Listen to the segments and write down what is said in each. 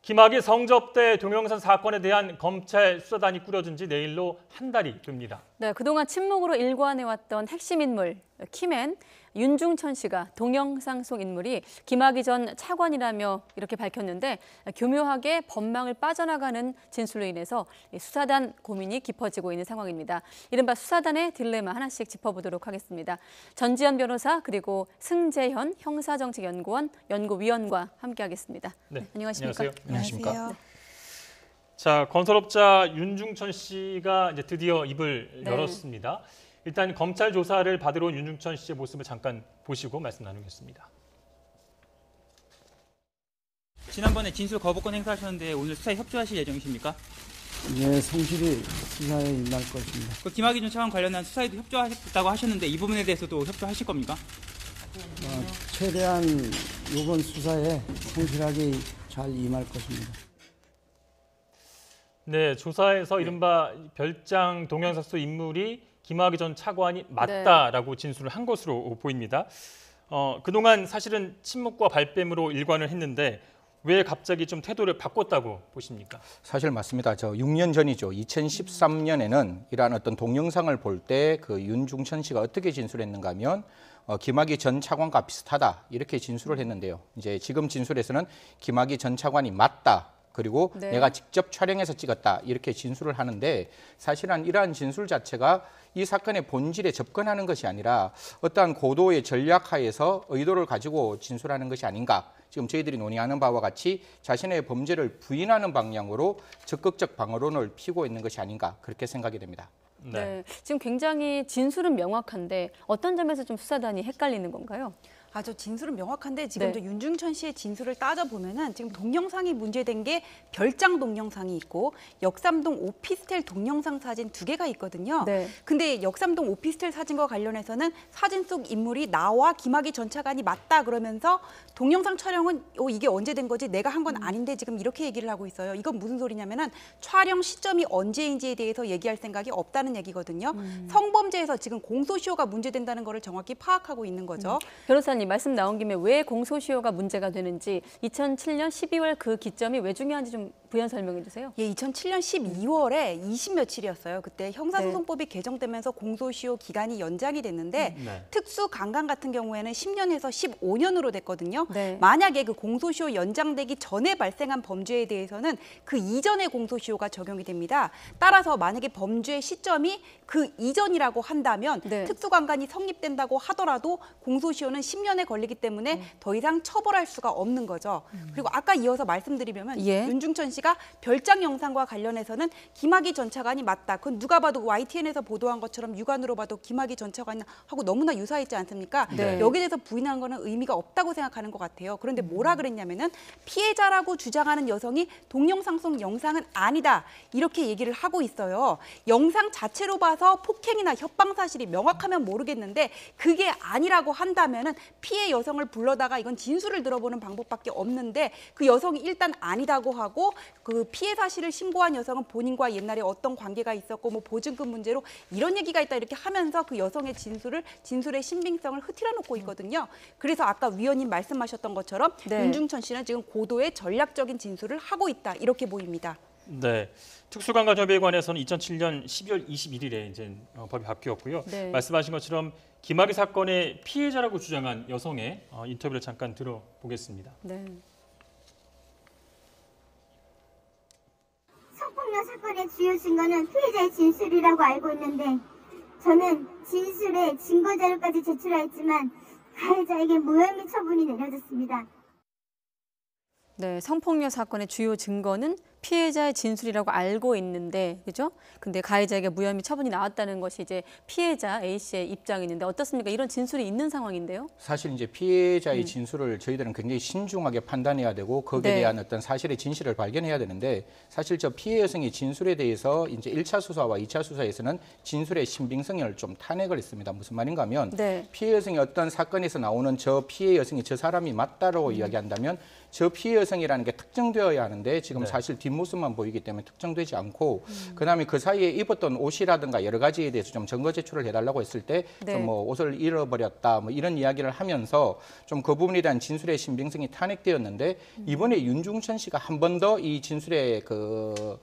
김학의 성접대 동영상 사건에 대한 검찰 수사단이 꾸려진 지 내일로 한 달이 됩니다. 네, 그동안 침묵으로 일관해왔던 핵심 인물 키맨 윤중천 씨가 동영상 속 인물이 김학의 전 차관이라며 이렇게 밝혔는데 교묘하게 법망을 빠져나가는 진술로 인해서 수사단 고민이 깊어지고 있는 상황입니다. 이른바 수사단의 딜레마 하나씩 짚어보도록 하겠습니다. 전지현 변호사 그리고 승재현 형사정책연구원 연구위원과 함께하겠습니다. 네, 안녕하십니까? 안녕하십니까? 자, 건설업자 윤중천 씨가 이제 드디어 입을 네. 열었습니다. 일단 검찰 조사를 받으러 온 윤중천 씨의 모습을 잠깐 보시고 말씀 나누겠습니다. 지난번에 진술 거부권 행사하셨는데 오늘 수사에 협조하실 예정이십니까? 네, 성실히 수사에 임할 것입니다. 그 김학의 전 차관 관련한 수사에도 협조하겠다고 하셨는데 이 부분에 대해서도 협조하실 겁니까? 최대한 이번 수사에 성실하게 잘 임할 것입니다. 네, 조사에서 이른바 별장 동영상 속 인물이 김학의 전 차관이 맞다라고 진술을 한 것으로 보입니다. 그동안 사실은 침묵과 발뺌으로 일관을 했는데 왜 갑자기 좀 태도를 바꿨다고 보십니까? 사실 맞습니다. 저 6년 전이죠. 2013년에는 이러한 어떤 동영상을 볼 때 그 윤중천 씨가 어떻게 진술했는가 하면 김학의 전 차관과 비슷하다 이렇게 진술을 했는데요. 이제 지금 진술에서는 김학의 전 차관이 맞다. 그리고 네. 내가 직접 촬영해서 찍었다 이렇게 진술을 하는데 사실은 이러한 진술 자체가 이 사건의 본질에 접근하는 것이 아니라 어떠한 고도의 전략하에서 의도를 가지고 진술하는 것이 아닌가. 지금 저희들이 논의하는 바와 같이 자신의 범죄를 부인하는 방향으로 적극적 방어론을 피우고 있는 것이 아닌가 그렇게 생각이 됩니다. 네, 지금 굉장히 진술은 명확한데 어떤 점에서 좀 수사단이 헷갈리는 건가요? 저 진술은 명확한데 지금 네. 윤중천 씨의 진술을 따져보면은 지금 동영상이 문제된 게 별장 동영상이 있고 역삼동 오피스텔 동영상 사진 2개가 있거든요. 네. 근데 역삼동 오피스텔 사진과 관련해서는 사진 속 인물이 나와 김학의 전 차관이 맞다 그러면서 동영상 촬영은 이게 언제 된 거지? 내가 한 건 아닌데 지금 이렇게 얘기를 하고 있어요. 이건 무슨 소리냐면은 촬영 시점이 언제인지에 대해서 얘기할 생각이 없다는 얘기거든요. 성범죄에서 지금 공소시효가 문제된다는 거를 정확히 파악하고 있는 거죠. 변호사님 말씀 나온 김에 왜 공소시효가 문제가 되는지 2007년 12월 그 기점이 왜 중요한지 좀 부연 설명해 주세요. 예, 2007년 12월에 20며칠이었어요. 그때 형사소송법이 개정되면서 공소시효 기간이 연장이 됐는데 특수강간 같은 경우에는 10년에서 15년으로 됐거든요. 네. 만약에 그 공소시효 연장되기 전에 발생한 범죄에 대해서는 그 이전의 공소시효가 적용이 됩니다. 따라서 만약에 범죄 시점이 그 이전이라고 한다면 네. 특수강간이 성립된다고 하더라도 공소시효는 10년에 걸리기 때문에 더 이상 처벌할 수가 없는 거죠. 그리고 아까 이어서 말씀드리면 예. 윤중천 씨가 별장 영상과 관련해서는 김학의 전 차관이 맞다. 그건 누가 봐도 YTN에서 보도한 것처럼 육안으로 봐도 김학의 전 차관하고 너무나 유사했지 않습니까? 네. 여기에 대해서 부인한 거는 의미가 없다고 생각하는 것 같아요. 그런데 뭐라 그랬냐면은 피해자라고 주장하는 여성이 동영상 속 영상은 아니다. 이렇게 얘기를 하고 있어요. 영상 자체로 봐서 폭행이나 협박 사실이 명확하면 모르겠는데 그게 아니라고 한다면은 피해 여성을 불러다가 이건 진술을 들어보는 방법밖에 없는데 그 여성이 일단 아니다고 하고 그 피해 사실을 신고한 여성은 본인과 옛날에 어떤 관계가 있었고 뭐 보증금 문제로 이런 얘기가 있다 이렇게 하면서 그 여성의 진술의 신빙성을 흐트려 놓고 있거든요. 그래서 아까 위원님 말씀하셨던 것처럼 네. 윤중천 씨는 지금 고도의 전략적인 진술을 하고 있다 이렇게 보입니다. 네, 특수강간협의에 관해서는 2007년 12월 21일에 이제 법이 바뀌었고요. 네. 말씀하신 것처럼 김학의 사건의 피해자라고 주장한 여성의 인터뷰를 잠깐 들어보겠습니다. 네. 성폭력 사건의 주요 증거는 피해자의 진술이라고 알고 있는데 저는 진술에 증거 자료까지 제출하였지만 가해자에게 무혐의 처분이 내려졌습니다. 네, 성폭력 사건의 주요 증거는 피해자의 진술이라고 알고 있는데, 그죠? 근데 가해자에게 무혐의 처분이 나왔다는 것이 이제 피해자 A 씨의 입장인데 어떻습니까? 이런 진술이 있는 상황인데요. 사실 이제 피해자의 진술을 저희들은 굉장히 신중하게 판단해야 되고 거기에 네. 대한 어떤 사실의 진실을 발견해야 되는데 사실 저 피해 여성의 진술에 대해서 이제 1차 수사와 2차 수사에서는 진술의 신빙성을 좀 탄핵을 했습니다. 무슨 말인가 하면 네. 피해 여성이 어떤 사건에서 나오는 저 피해 여성이 저 사람이 맞다라고 이야기한다면 저 피해 여성이라는 게 특정되어야 하는데 지금 네. 사실 뒷모습만 보이기 때문에 특정되지 않고 그다음에 그 사이에 입었던 옷이라든가 여러 가지에 대해서 좀 증거 제출을 해달라고 했을 때 좀 네. 뭐 옷을 잃어버렸다 뭐 이런 이야기를 하면서 좀 그 부분에 대한 진술의 신빙성이 탄핵되었는데 이번에 윤중천 씨가 한 번 더 이 진술의 그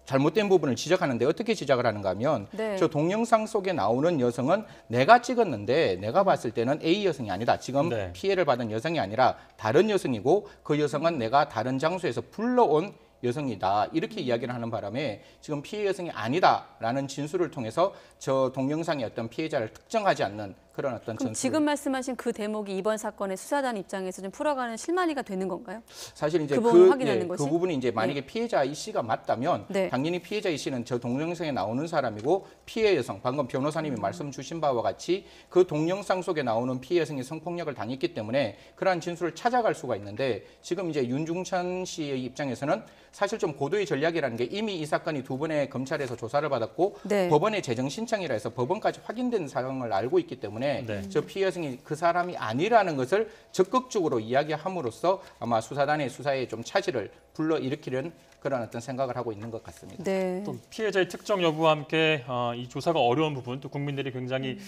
잘못된 부분을 지적하는데 어떻게 지적을 하는가 하면 네. 저 동영상 속에 나오는 여성은 내가 찍었는데 내가 봤을 때는 A 여성이 아니다. 지금 네. 피해를 받은 여성이 아니라 다른 여성이고 그 여성은 내가 다른 장소에서 불러온 여성이다. 이렇게 이야기를 하는 바람에 지금 피해 여성이 아니다라는 진술을 통해서 저 동영상의 어떤 피해자를 특정하지 않는 그런 어떤 그럼 전술을 지금 말씀하신 그 대목이 이번 사건의 수사단 입장에서 좀 풀어가는 실마리가 되는 건가요? 사실 이제 그 부분을 확인하는 그 것이? 부분이 이제 만약에 피해자 이 씨가 맞다면 네. 당연히 피해자 이 씨는 저 동영상에 나오는 사람이고 피해 여성 방금 변호사님이 말씀 주신 바와 같이 그 동영상 속에 나오는 피해 여성이 성폭력을 당했기 때문에 그러한 진술을 찾아갈 수가 있는데 지금 이제 윤중천 씨의 입장에서는 사실 좀 고도의 전략이라는 게 이미 이 사건이 두 번의 검찰에서 조사를 받았고 네. 법원의 재정 신청이라 해서 법원까지 확인된 사항을 알고 있기 때문에 네. 저 피해 여성이 그 사람이 아니라는 것을 적극적으로 이야기함으로써 아마 수사단의 수사에 좀 차질을 불러일으키려는 그런 어떤 생각을 하고 있는 것 같습니다. 네. 또 피해자의 특정 여부와 함께 이 조사가 어려운 부분, 또 국민들이 굉장히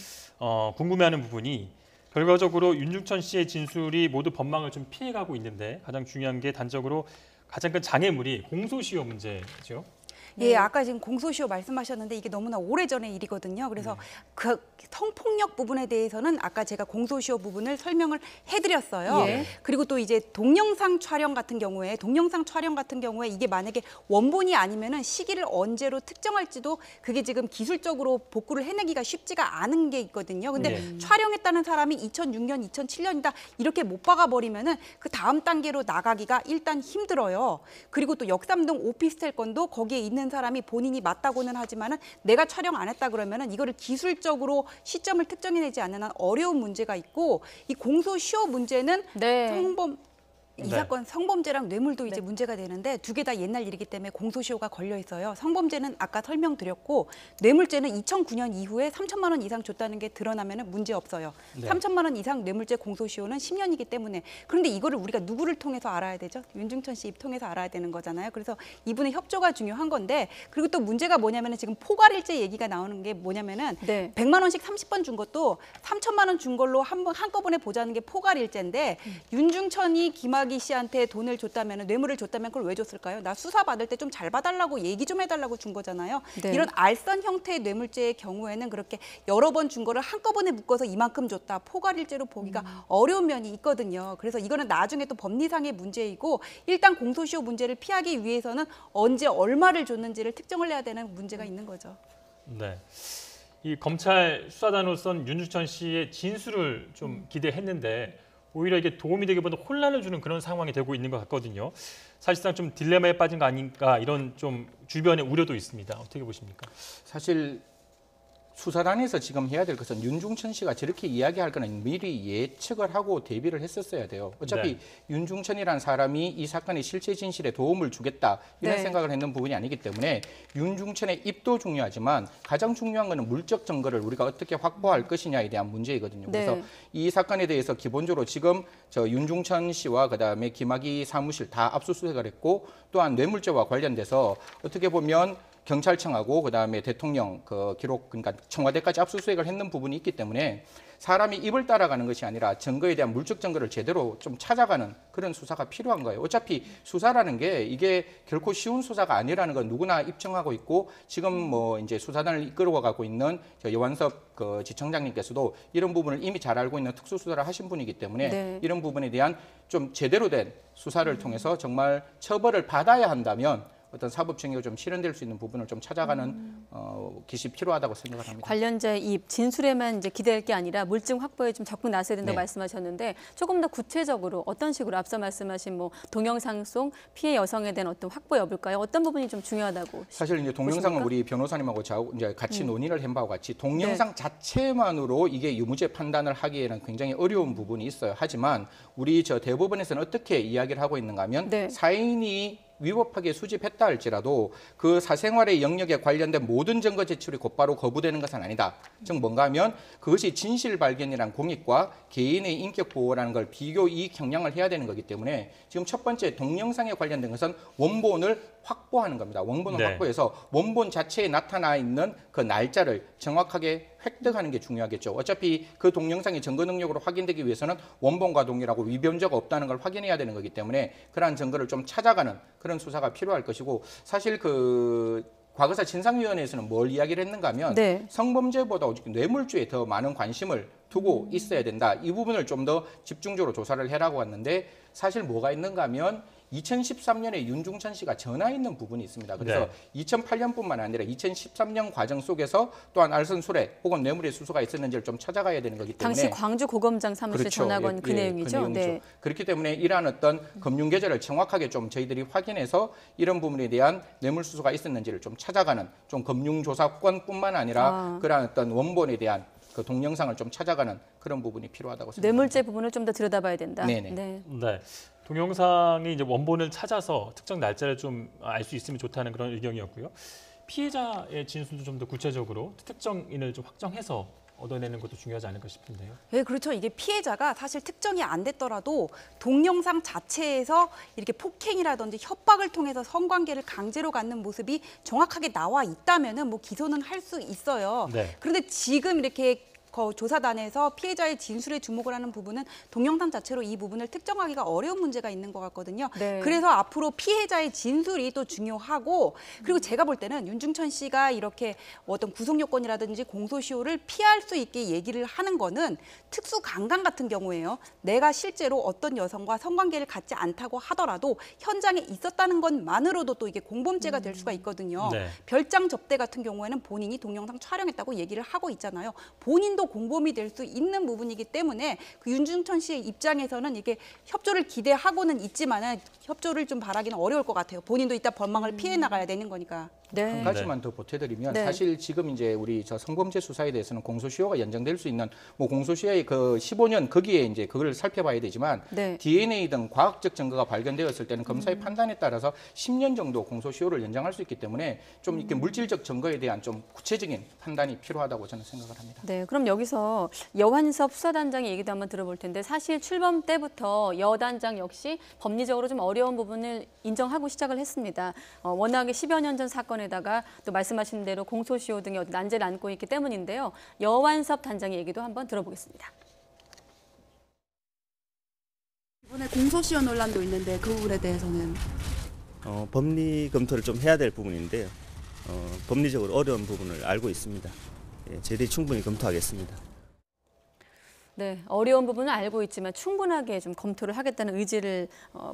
궁금해하는 부분이 결과적으로 윤중천 씨의 진술이 모두 법망을 좀 피해가고 있는데 가장 중요한 게 단적으로 가장 큰 장애물이 공소시효 문제죠. 예, 아까 지금 공소시효 말씀하셨는데 이게 너무나 오래전의 일이거든요. 그래서 그 성폭력 부분에 대해서는 아까 제가 공소시효 부분을 설명을 해드렸어요. 예. 그리고 또 이제 동영상 촬영 같은 경우에 이게 만약에 원본이 아니면은 시기를 언제로 특정할지도 그게 지금 기술적으로 복구를 해내기가 쉽지가 않은 게 있거든요. 근데 촬영했다는 사람이 2006년, 2007년이다 이렇게 못 박아버리면은 그 다음 단계로 나가기가 일단 힘들어요. 그리고 또 역삼동 오피스텔 건도 거기에 있는 사람이 본인이 맞다고는 하지만은 내가 촬영 안 했다 그러면은 이거를 기술적으로 시점을 특정해내지 않는 한 어려운 문제가 있고 이 공소시효 문제는 네. 이 네. 사건 성범죄랑 뇌물도 이제 네. 문제가 되는데 두 개 다 옛날 일이기 때문에 공소시효가 걸려 있어요. 성범죄는 아까 설명드렸고 뇌물죄는 2009년 이후에 3천만 원 이상 줬다는 게 드러나면은 문제 없어요. 네. 3천만 원 이상 뇌물죄 공소시효는 10년이기 때문에 그런데 이거를 우리가 누구를 통해서 알아야 되죠? 윤중천 씨 입 통해서 알아야 되는 거잖아요. 그래서 이분의 협조가 중요한 건데 그리고 또 문제가 뭐냐면은 지금 포괄일제 얘기가 나오는 게 뭐냐면은 네. 100만 원씩 30번 준 것도 3천만 원 준 걸로 한꺼번에 보자는 게 포괄일제인데 윤중천이 김학의 씨한테 돈을 줬다면 뇌물을 줬다면 그걸 왜 줬을까요? 나 수사 받을 때 좀 잘 봐달라고 얘기 좀 해달라고 준 거잖아요. 네. 이런 알선 형태의 뇌물죄의 경우에는 그렇게 여러 번 준 거를 한꺼번에 묶어서 이만큼 줬다. 포괄일제로 보기가 어려운 면이 있거든요. 그래서 이거는 나중에 또 법리상의 문제이고 일단 공소시효 문제를 피하기 위해서는 언제 얼마를 줬는지를 특정을 해야 되는 문제가 있는 거죠. 네. 이 검찰 수사단으로선 윤중천 씨의 진술을 좀 기대했는데 오히려 이게 도움이 되기보다 혼란을 주는 그런 상황이 되고 있는 것 같거든요. 사실상 좀 딜레마에 빠진 거 아닌가 이런 좀 주변의 우려도 있습니다. 어떻게 보십니까? 사실 수사단에서 지금 해야 될 것은 윤중천 씨가 저렇게 이야기할 거는 미리 예측을 하고 대비를 했었어야 돼요. 어차피 네. 윤중천이라는 사람이 이 사건의 실체 진실에 도움을 주겠다 이런 네. 생각을 했는 부분이 아니기 때문에 윤중천의 입도 중요하지만 가장 중요한 것은 물적 증거를 우리가 어떻게 확보할 것이냐에 대한 문제이거든요. 네. 그래서 이 사건에 대해서 기본적으로 지금 저 윤중천 씨와 그다음에 김학의 사무실 다 압수수색을 했고 또한 뇌물죄와 관련돼서 어떻게 보면 경찰청하고 그다음에 대통령 그 기록 그러니까 청와대까지 압수수색을 했는 부분이 있기 때문에 사람이 입을 따라가는 것이 아니라 증거에 대한 물적 증거를 제대로 좀 찾아가는 그런 수사가 필요한 거예요. 어차피 수사라는 게 이게 결코 쉬운 수사가 아니라는 건 누구나 입증하고 있고 지금 뭐 이제 수사단을 이끌어가고 있는 여완섭 그 지청장님께서도 이런 부분을 이미 잘 알고 있는 특수수사를 하신 분이기 때문에 네. 이런 부분에 대한 좀 제대로 된 수사를 통해서 정말 처벌을 받아야 한다면 어떤 사법 정의가 좀 실현될 수 있는 부분을 좀 찾아가는 기시 필요하다고 생각을 합니다. 관련자의 입 진술에만 이제 기대할 게 아니라 물증 확보에 좀 적극 나서야 된다고 네. 말씀하셨는데 조금 더 구체적으로 어떤 식으로 앞서 말씀하신 뭐 동영상 속 피해 여성에 대한 어떤 확보 여부일까요? 어떤 부분이 좀 중요하다고 사실 이제 동영상을 보십니까? 우리 변호사님하고 이제 같이 논의를 한 바와 같이 동영상 네. 자체만으로 이게 유무죄 판단을 하기에는 굉장히 어려운 부분이 있어요. 하지만 우리 저 대법원에서는 어떻게 이야기를 하고 있는가 하면 네. 사인이 위법하게 수집했다 할지라도 그 사생활의 영역에 관련된 모든 증거 제출이 곧바로 거부되는 것은 아니다. 즉 뭔가 하면 그것이 진실 발견이란 공익과 개인의 인격 보호라는 걸 비교 이익 형량을 해야 되는 거기 때문에 지금 첫 번째 동영상에 관련된 것은 원본을 확보하는 겁니다. 원본을 네. 확보해서 원본 자체에 나타나 있는 그 날짜를 정확하게 획득하는 게 중요하겠죠. 어차피 그 동영상이 증거 능력으로 확인되기 위해서는 원본과 동일하고 위변조가 없다는 걸 확인해야 되는 거기 때문에 그러한 증거를 좀 찾아가는 그런 수사가 필요할 것이고 사실 그 과거사 진상위원회에서는 뭘 이야기를 했는가 하면 네. 성범죄보다 오직 뇌물죄에 더 많은 관심을 두고 있어야 된다. 이 부분을 좀 더 집중적으로 조사를 해라고 왔는데 사실 뭐가 있는가 하면 2013년에 윤중천 씨가 전화 있는 부분이 있습니다. 그래서 2008년뿐만 아니라 2013년 과정 속에서 또한 알선술회 혹은 뇌물의 수수가 있었는지를 좀 찾아가야 되는 거기 때문에 당시 광주고검장 사무실 그렇죠. 전화 건 예, 그 예, 내용이죠. 그 내용이죠. 그렇기 때문에 이러한 어떤 금융 계좌를 정확하게 좀 저희들이 확인해서 이런 부분에 대한 뇌물 수수가 있었는지를 좀 찾아가는 좀 금융조사권뿐만 아니라 그러한 어떤 원본에 대한 그 동영상을 좀 찾아가는 그런 부분이 필요하다고 생각합니다. 뇌물죄 부분을 좀 더 들여다봐야 된다. 네네. 네. 네. 동영상이 이제 원본을 찾아서 특정 날짜를 좀 알 수 있으면 좋다는 그런 의견이었고요. 피해자의 진술도 좀 더 구체적으로 특정인을 좀 확정해서 얻어내는 것도 중요하지 않을까 싶은데요. 네, 그렇죠. 이게 피해자가 사실 특정이 안 됐더라도 동영상 자체에서 이렇게 폭행이라든지 협박을 통해서 성관계를 강제로 갖는 모습이 정확하게 나와 있다면은 뭐 기소는 할 수 있어요. 네. 그런데 지금 이렇게 조사단에서 피해자의 진술에 주목을 하는 부분은 동영상 자체로 이 부분을 특정하기가 어려운 문제가 있는 것 같거든요. 네. 그래서 앞으로 피해자의 진술이 또 중요하고 그리고 제가 볼 때는 윤중천 씨가 이렇게 어떤 구속 요건이라든지 공소시효를 피할 수 있게 얘기를 하는 거는 특수 강간 같은 경우에요. 내가 실제로 어떤 여성과 성관계를 갖지 않다고 하더라도 현장에 있었다는 것만으로도 또 이게 공범죄가 될 수가 있거든요. 네. 별장 접대 같은 경우에는 본인이 동영상 촬영했다고 얘기를 하고 있잖아요. 본인도 공범이 될 수 있는 부분이기 때문에 그 윤중천 씨의 입장에서는 이게 협조를 기대하고는 있지만은 협조를 좀 바라기는 어려울 것 같아요. 본인도 이따 법망을 피해 나가야 되는 거니까. 네. 한 가지만 더 보태드리면 네. 사실 지금 이제 우리 저 성범죄 수사에 대해서는 공소시효가 연장될 수 있는 뭐 공소시효의 그 15년 거기에 이제 그걸 살펴봐야 되지만 네. DNA 등 과학적 증거가 발견되었을 때는 검사의 판단에 따라서 10년 정도 공소시효를 연장할 수 있기 때문에 좀 이렇게 물질적 증거에 대한 좀 구체적인 판단이 필요하다고 저는 생각을 합니다. 네, 그럼 여기서 여환섭 수사단장의 얘기도 한번 들어볼 텐데 사실 출범 때부터 여 단장 역시 법리적으로 좀 어려운 부분을 인정하고 시작을 했습니다. 워낙에 10여 년 전 사건에다가 또 말씀하신 대로 공소시효 등의 어떤 난제를 안고 있기 때문인데요. 여환섭 단장의 얘기도 한번 들어보겠습니다. 이번에 공소시효 논란도 있는데 그 부분에 대해서는 법리 검토를 좀 해야 될 부분인데요. 법리적으로 어려운 부분을 알고 있습니다. 예, 저희들이 충분히 검토하겠습니다. 네, 어려운 부분은 알고 있지만 충분하게 좀 검토를 하겠다는 의지를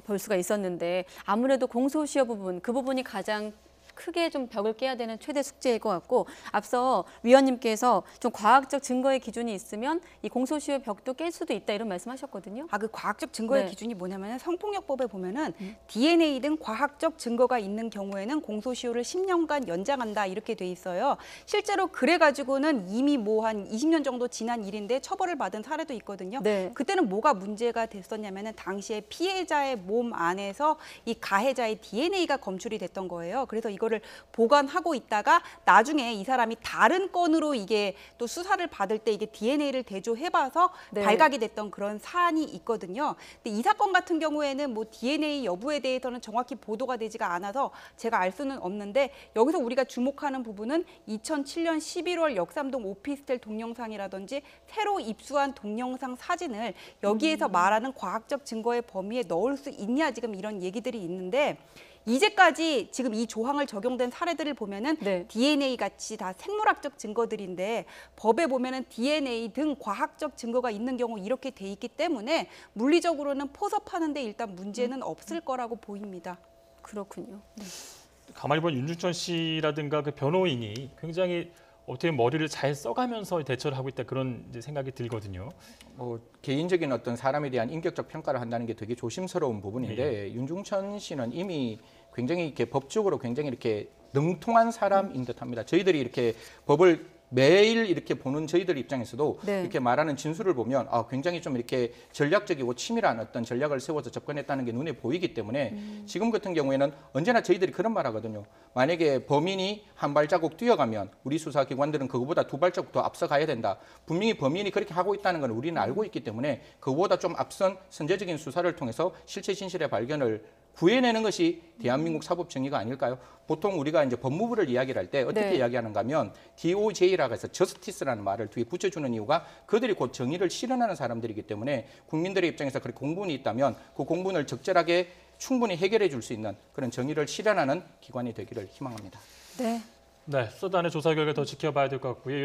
볼 수가 있었는데 아무래도 공소시효 부분, 그 부분이 가장 크게 좀 벽을 깨야 되는 최대 숙제일 것 같고 앞서 위원님께서 좀 과학적 증거의 기준이 있으면 이 공소시효 벽도 깰 수도 있다 이런 말씀하셨거든요. 그 과학적 증거의 네. 기준이 뭐냐면 성폭력법에 보면은 DNA 등 과학적 증거가 있는 경우에는 공소시효를 10년간 연장한다 이렇게 돼 있어요. 실제로 그래가지고는 이미 뭐 한 20년 정도 지난 일인데 처벌을 받은 사례도 있거든요. 네. 그때는 뭐가 문제가 됐었냐면은 당시에 피해자의 몸 안에서 이 가해자의 DNA가 검출이 됐던 거예요. 그래서 이거를 보관하고 있다가 나중에 이 사람이 다른 건으로 이게 또 수사를 받을 때 이게 DNA를 대조해봐서 네. 발각이 됐던 그런 사안이 있거든요. 근데 이 사건 같은 경우에는 뭐 DNA 여부에 대해서는 정확히 보도가 되지가 않아서 제가 알 수는 없는데 여기서 우리가 주목하는 부분은 2007년 11월 역삼동 오피스텔 동영상이라든지 새로 입수한 동영상 사진을 여기에서 말하는 과학적 증거의 범위에 넣을 수 있냐 지금 이런 얘기들이 있는데 이제까지 지금 이 조항을 적용된 사례들을 보면은 네. DNA 같이 다 생물학적 증거들인데 법에 보면은 DNA 등 과학적 증거가 있는 경우 이렇게 돼 있기 때문에 물리적으로는 포섭하는데 일단 문제는 없을 거라고 보입니다. 그렇군요. 네. 가만히 보면 윤중천 씨라든가 그 변호인이 굉장히 어떻게 머리를 잘 써가면서 대처를 하고 있다 그런 이제 생각이 들거든요. 개인적인 어떤 사람에 대한 인격적 평가를 한다는 게 되게 조심스러운 부분인데 윤중천 씨는 이미 굉장히 이렇게 법적으로 굉장히 이렇게 능통한 사람인 듯합니다. 저희들이 이렇게 법을 매일 이렇게 보는 저희들 입장에서도 네. 이렇게 말하는 진술을 보면 굉장히 좀 이렇게 전략적이고 치밀한 어떤 전략을 세워서 접근했다는 게 눈에 보이기 때문에 지금 같은 경우에는 언제나 저희들이 그런 말 하거든요. 만약에 범인이 한 발자국 뛰어가면 우리 수사기관들은 그거보다 두 발자국 더 앞서가야 된다. 분명히 범인이 그렇게 하고 있다는 건 우리는 알고 있기 때문에 그거보다 좀 앞선 선제적인 수사를 통해서 실체 진실의 발견을 구해내는 것이 대한민국 사법 정의가 아닐까요? 보통 우리가 이제 법무부를 이야기를 할 때 어떻게 네. 이야기하는가 하면 DOJ라고 해서 저스티스라는 말을 뒤에 붙여주는 이유가 그들이 곧 정의를 실현하는 사람들이기 때문에 국민들의 입장에서 그렇게 공분이 있다면 그 공분을 적절하게 충분히 해결해 줄 수 있는 그런 정의를 실현하는 기관이 되기를 희망합니다. 네. 네, 수사단의 조사 결과 더 지켜봐야 될 것 같고요.